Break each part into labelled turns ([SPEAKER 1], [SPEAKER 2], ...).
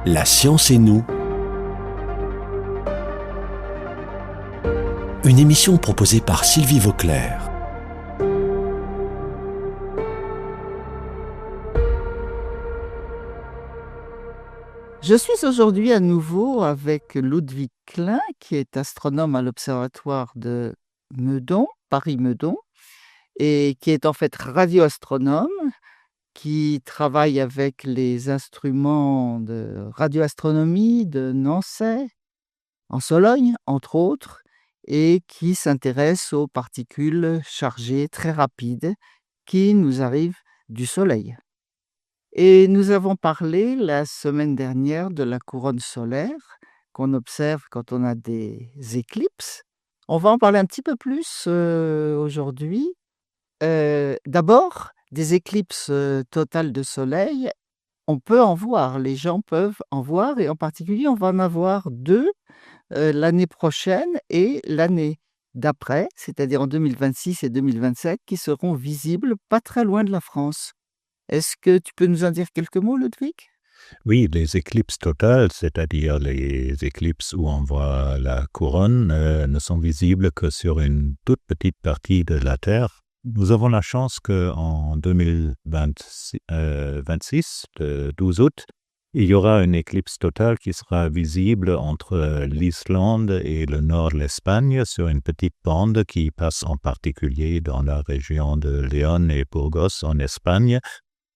[SPEAKER 1] La science et nous. Une émission proposée par Sylvie Vauclair.
[SPEAKER 2] Je suis aujourd'hui à nouveau avec Ludwig Klein, qui est astronome à l'Observatoire de Meudon, Paris-Meudon, et qui est en fait radioastronome, qui travaille avec les instruments de radioastronomie de Nançay, en Sologne, entre autres, et qui s'intéresse aux particules chargées très rapides qui nous arrivent du Soleil. Et nous avons parlé la semaine dernière de la couronne solaire qu'on observe quand on a des éclipses. On va en parler un petit peu plus aujourd'hui. D'abord, des éclipses totales de soleil, on peut en voir, les gens peuvent en voir, et en particulier, on va en avoir deux l'année prochaine et l'année d'après, c'est-à-dire en 2026 et 2027, qui seront visibles pas très loin de la France. Est-ce que tu peux nous en dire quelques mots, Ludwig?
[SPEAKER 3] Oui, les éclipses totales, c'est-à-dire les éclipses où on voit la couronne, ne sont visibles que sur une toute petite partie de la Terre. Nous avons la chance qu'en 2026, le 12 août, il y aura une éclipse totale qui sera visible entre l'Islande et le nord de l'Espagne sur une petite bande qui passe en particulier dans la région de Léon et Burgos en Espagne.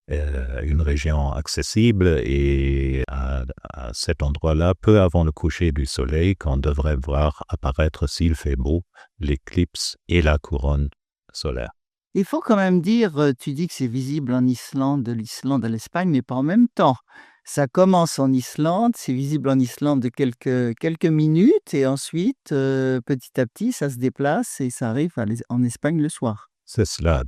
[SPEAKER 3] Une région accessible, et à cet endroit-là, peu avant le coucher du soleil, qu'on devrait voir apparaître, s'il fait beau, l'éclipse et la couronne solaire.
[SPEAKER 2] Il faut quand même dire, tu dis que c'est visible en Islande, de l'Islande à l'Espagne, mais pas en même temps. Ça commence en Islande, c'est visible en Islande de quelques minutes, et ensuite, petit à petit, ça se déplace et ça arrive en Espagne le soir.
[SPEAKER 3] C'est cela,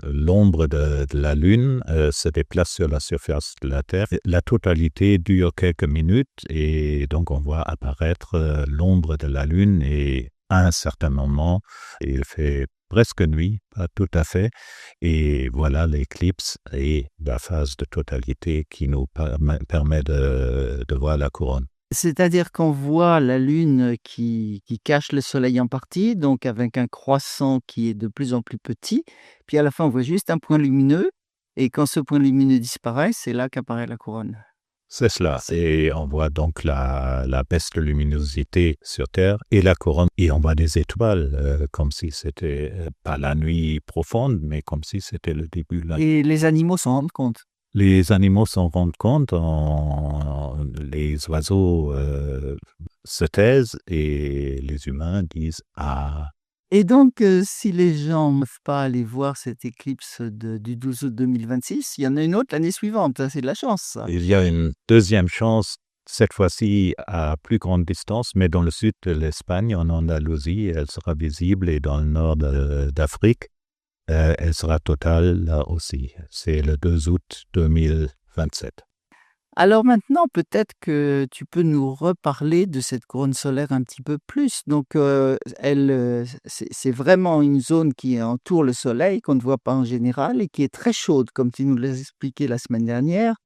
[SPEAKER 3] l'ombre de la Lune se déplace sur la surface de la Terre. La totalité dure quelques minutes, et donc on voit apparaître l'ombre de la Lune, et à un certain moment, il fait presque nuit, pas tout à fait, et voilà l'éclipse et la phase de totalité qui nous permet de voir la couronne.
[SPEAKER 2] C'est-à-dire qu'on voit la Lune qui cache le Soleil en partie, donc avec un croissant qui est de plus en plus petit. Puis à la fin, on voit juste un point lumineux, et quand ce point lumineux disparaît, c'est là qu'apparaît la couronne.
[SPEAKER 3] C'est cela, et on voit donc la baisse de luminosité sur Terre et la couronne, et on voit des étoiles, comme si c'était pas la nuit profonde, mais comme si c'était le début de la nuit.
[SPEAKER 2] Et les animaux s'en rendent compte.
[SPEAKER 3] Les animaux s'en rendent compte, les oiseaux se taisent, et les humains disent « Ah ».
[SPEAKER 2] Et donc, si les gens ne peuvent pas aller voir cette éclipse du 12 août 2026, il y en a une autre l'année suivante, hein, c'est de la chance, ça.
[SPEAKER 3] Il y a une deuxième chance, cette fois-ci à plus grande distance, mais dans le sud de l'Espagne, en Andalousie, elle sera visible, et dans le nord d'Afrique, elle sera totale là aussi. C'est le 2 août 2027.
[SPEAKER 2] Alors maintenant, peut-être que tu peux nous reparler de cette couronne solaire un petit peu plus. Donc, c'est vraiment une zone qui entoure le Soleil, qu'on ne voit pas en général, et qui est très chaude, comme tu nous l'as expliqué la semaine dernière,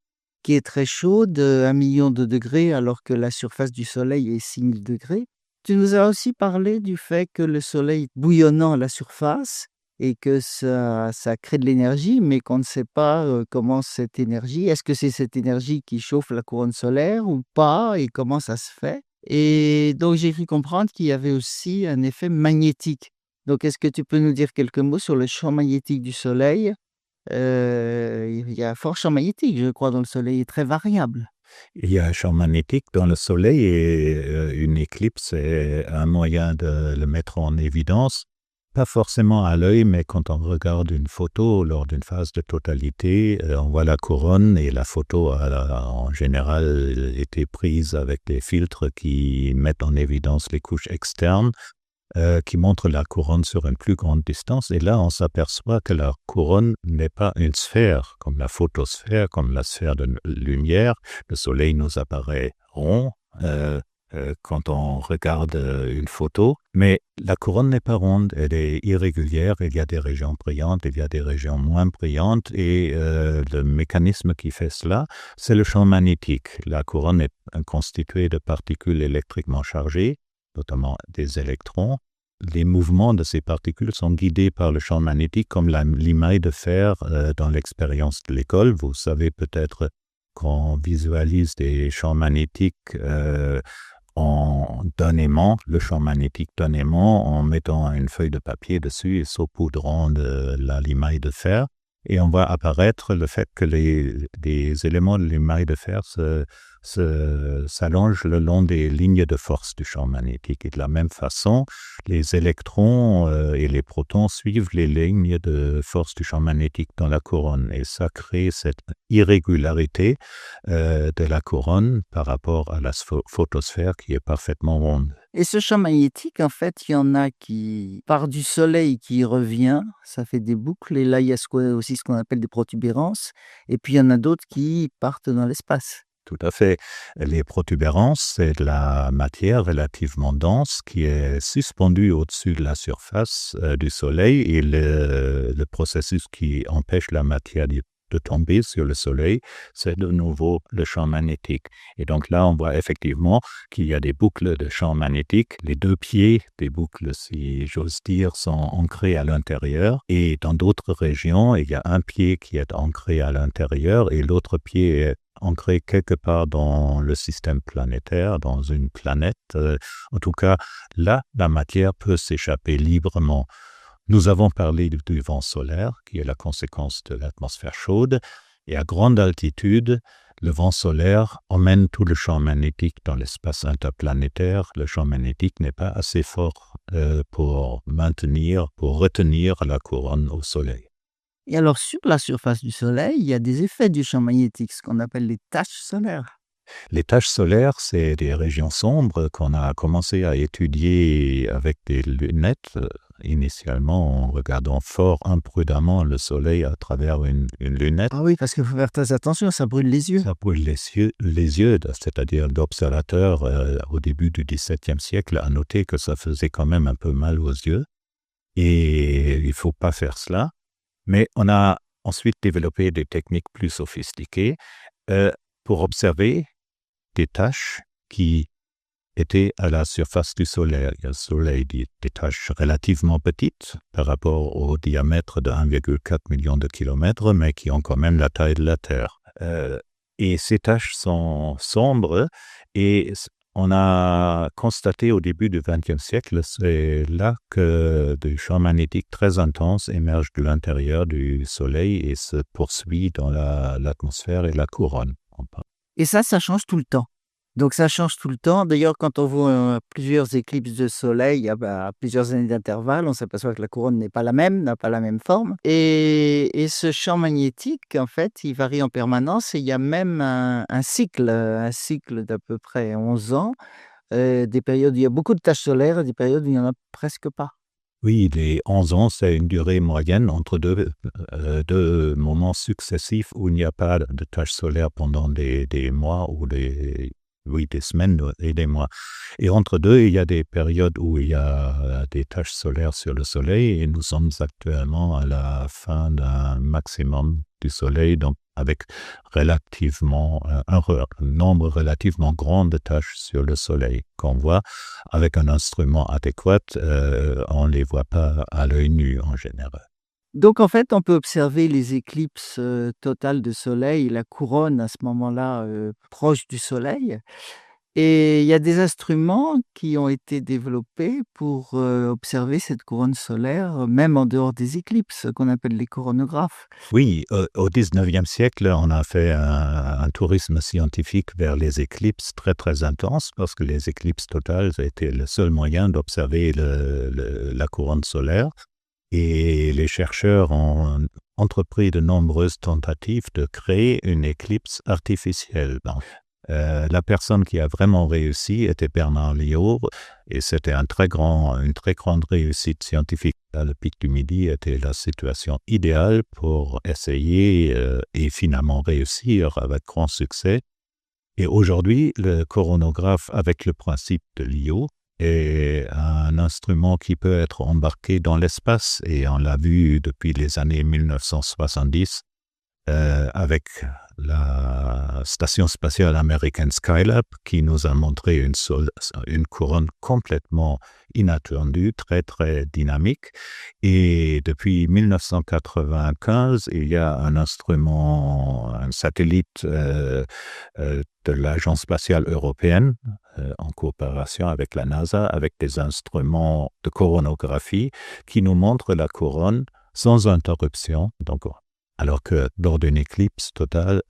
[SPEAKER 2] qui est très chaude, 1 million de degrés, alors que la surface du Soleil est 6000 degrés. Tu nous as aussi parlé du fait que le Soleil est bouillonnant à la surface, et que ça crée de l'énergie, mais qu'on ne sait pas comment cette énergie, est-ce que c'est cette énergie qui chauffe la couronne solaire ou pas, et comment ça se fait? Et donc j'ai cru comprendre qu'il y avait aussi un effet magnétique. Donc est-ce que tu peux nous dire quelques mots sur le champ magnétique du Soleil? Il y a un fort champ magnétique, je crois, dans le Soleil, il est très variable.
[SPEAKER 3] Il y a un champ magnétique dans le Soleil, et une éclipse est un moyen de le mettre en évidence. Pas forcément à l'œil, mais quand on regarde une photo lors d'une phase de totalité, on voit la couronne, et la photo a en général été prise avec des filtres qui mettent en évidence les couches externes, qui montrent la couronne sur une plus grande distance. Et là, on s'aperçoit que la couronne n'est pas une sphère, comme la photosphère, comme la sphère de lumière. Le Soleil nous apparaît rond, quand on regarde une photo. Mais la couronne n'est pas ronde, elle est irrégulière. Il y a des régions brillantes, il y a des régions moins brillantes. Et le mécanisme qui fait cela, c'est le champ magnétique. La couronne est constituée de particules électriquement chargées, notamment des électrons. Les mouvements de ces particules sont guidés par le champ magnétique, comme l'émail de fer dans l'expérience de l'école. Vous savez peut-être qu'on visualise des champs magnétiques d'un aimant, le champ magnétique d'un aimant, en mettant une feuille de papier dessus et saupoudrant de l'émail de fer. Et on voit apparaître le fait que les éléments de l'émail de fer s'allongent le long des lignes de force du champ magnétique. Et de la même façon, les électrons et les protons suivent les lignes de force du champ magnétique dans la couronne. Et ça crée cette irrégularité de la couronne par rapport à la photosphère qui est parfaitement ronde.
[SPEAKER 2] Et ce champ magnétique, en fait, il y en a qui part du soleil, qui revient, ça fait des boucles. Et là, il y a aussi ce qu'on appelle des protubérances. Et puis, il y en a d'autres qui partent dans l'espace.
[SPEAKER 3] Tout à fait. Les protubérances, c'est de la matière relativement dense qui est suspendue au-dessus de la surface du Soleil, et le processus qui empêche la matière de tomber sur le Soleil, c'est de nouveau le champ magnétique. Et donc là, on voit effectivement qu'il y a des boucles de champ magnétique. Les deux pieds des boucles, si j'ose dire, sont ancrés à l'intérieur. Et dans d'autres régions, il y a un pied qui est ancré à l'intérieur et l'autre pied est ancré quelque part dans le système planétaire, dans une planète. En tout cas, là, la matière peut s'échapper librement. Nous avons parlé du vent solaire, qui est la conséquence de l'atmosphère chaude, et à grande altitude, le vent solaire emmène tout le champ magnétique dans l'espace interplanétaire. Le champ magnétique n'est pas assez fort pour retenir la couronne au Soleil.
[SPEAKER 2] Et alors, sur la surface du Soleil, il y a des effets du champ magnétique, ce qu'on appelle les taches solaires.
[SPEAKER 3] Les taches solaires, c'est des régions sombres qu'on a commencé à étudier avec des lunettes, initialement en regardant fort imprudemment le Soleil à travers une lunette.
[SPEAKER 2] Ah oui, parce qu'il faut faire très attention, ça brûle les yeux.
[SPEAKER 3] Ça brûle les yeux, c'est-à-dire l'observateur au début du XVIIe siècle a noté que ça faisait quand même un peu mal aux yeux. Et il ne faut pas faire cela. Mais on a ensuite développé des techniques plus sophistiquées pour observer des taches qui étaient à la surface du Soleil. Le Soleil dit des taches relativement petites par rapport au diamètre de 1,4 million de kilomètres, mais qui ont quand même la taille de la Terre. Et ces taches sont sombres et on a constaté au début du XXe siècle, c'est là que des champs magnétiques très intenses émergent de l'intérieur du Soleil et se poursuivent dans l'atmosphère et la couronne.
[SPEAKER 2] Et ça change tout le temps. Donc ça change tout le temps. D'ailleurs, quand on voit plusieurs éclipses de soleil à plusieurs années d'intervalle, on s'aperçoit que la couronne n'est pas la même, n'a pas la même forme. Et ce champ magnétique, en fait, il varie en permanence. Et il y a même un cycle d'à peu près 11 ans, des périodes où il y a beaucoup de taches solaires et des périodes où il n'y en a presque pas.
[SPEAKER 3] Oui, les 11 ans, c'est une durée moyenne entre deux moments successifs où il n'y a pas de taches solaires pendant des mois ou des semaines et des mois. Et entre deux, il y a des périodes où il y a des taches solaires sur le Soleil et nous sommes actuellement à la fin d'un maximum du Soleil, donc avec un nombre relativement grand de taches sur le Soleil qu'on voit. Avec un instrument adéquat, on ne les voit pas à l'œil nu en général.
[SPEAKER 2] Donc en fait, on peut observer les éclipses totales de soleil, la couronne à ce moment-là proche du soleil. Et il y a des instruments qui ont été développés pour observer cette couronne solaire, même en dehors des éclipses, qu'on appelle les coronographes.
[SPEAKER 3] Oui, au XIXe siècle, on a fait un tourisme scientifique vers les éclipses très très intense, parce que les éclipses totales étaient le seul moyen d'observer la couronne solaire. Et les chercheurs ont entrepris de nombreuses tentatives de créer une éclipse artificielle. La personne qui a vraiment réussi était Bernard Lyot, et c'était une très grande réussite scientifique. Le pic du Midi était la situation idéale pour essayer et finalement réussir avec grand succès. Et aujourd'hui, le coronographe, avec le principe de LIO, est un instrument qui peut être embarqué dans l'espace, et on l'a vu depuis les années 1970 avec la station spatiale américaine Skylab, qui nous a montré une couronne complètement inattendue, très très dynamique. Et depuis 1995, il y a un instrument, un satellite de l'Agence spatiale européenne, en coopération avec la NASA, avec des instruments de coronographie qui nous montrent la couronne sans interruption. Donc, alors que lors d'une éclipse totale,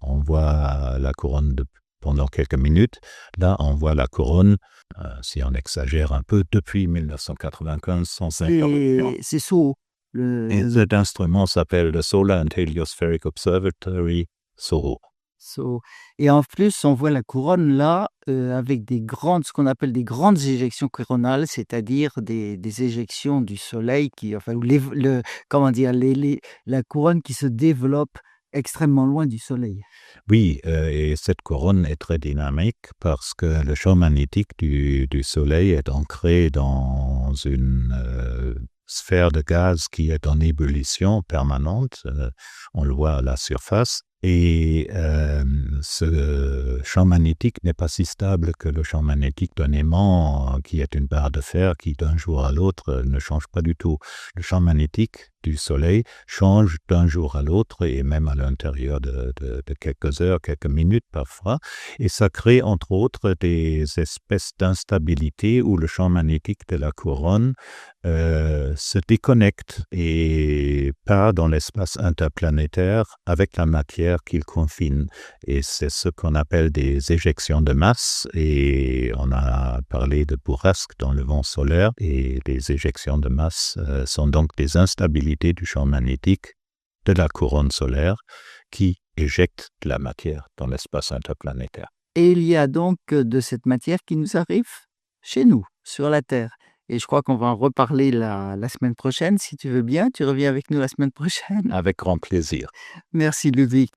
[SPEAKER 3] on voit la couronne pendant quelques minutes. Là, on voit la couronne, si on exagère un peu, depuis 1995 sans interruption.
[SPEAKER 2] C'est SOHO.
[SPEAKER 3] Et cet instrument s'appelle le Solar and Heliospheric Observatory, SOHO.
[SPEAKER 2] Et en plus, on voit la couronne là avec ce qu'on appelle des grandes éjections coronales, c'est-à-dire des éjections du Soleil la couronne qui se développe extrêmement loin du Soleil.
[SPEAKER 3] Oui, et cette couronne est très dynamique parce que le champ magnétique du Soleil est ancré dans une sphère de gaz qui est en ébullition permanente. On le voit à la surface. Et ce champ magnétique n'est pas si stable que le champ magnétique d'un aimant, qui est une barre de fer qui d'un jour à l'autre ne change pas du tout. Le champ magnétique du Soleil change d'un jour à l'autre et même à l'intérieur de quelques heures, quelques minutes parfois. Et ça crée entre autres des espèces d'instabilité où le champ magnétique de la couronne se déconnecte et part dans l'espace interplanétaire avec la matière qu'il confine. Et c'est ce qu'on appelle des éjections de masse. Et on a parlé de bourrasques dans le vent solaire. Et les éjections de masse sont donc des instabilités du champ magnétique de la couronne solaire qui éjecte de la matière dans l'espace interplanétaire.
[SPEAKER 2] Et il y a donc de cette matière qui nous arrive chez nous, sur la Terre. Et je crois qu'on va en reparler la semaine prochaine. Si tu veux bien, tu reviens avec nous la semaine prochaine.
[SPEAKER 3] Avec grand plaisir.
[SPEAKER 2] Merci Ludwig.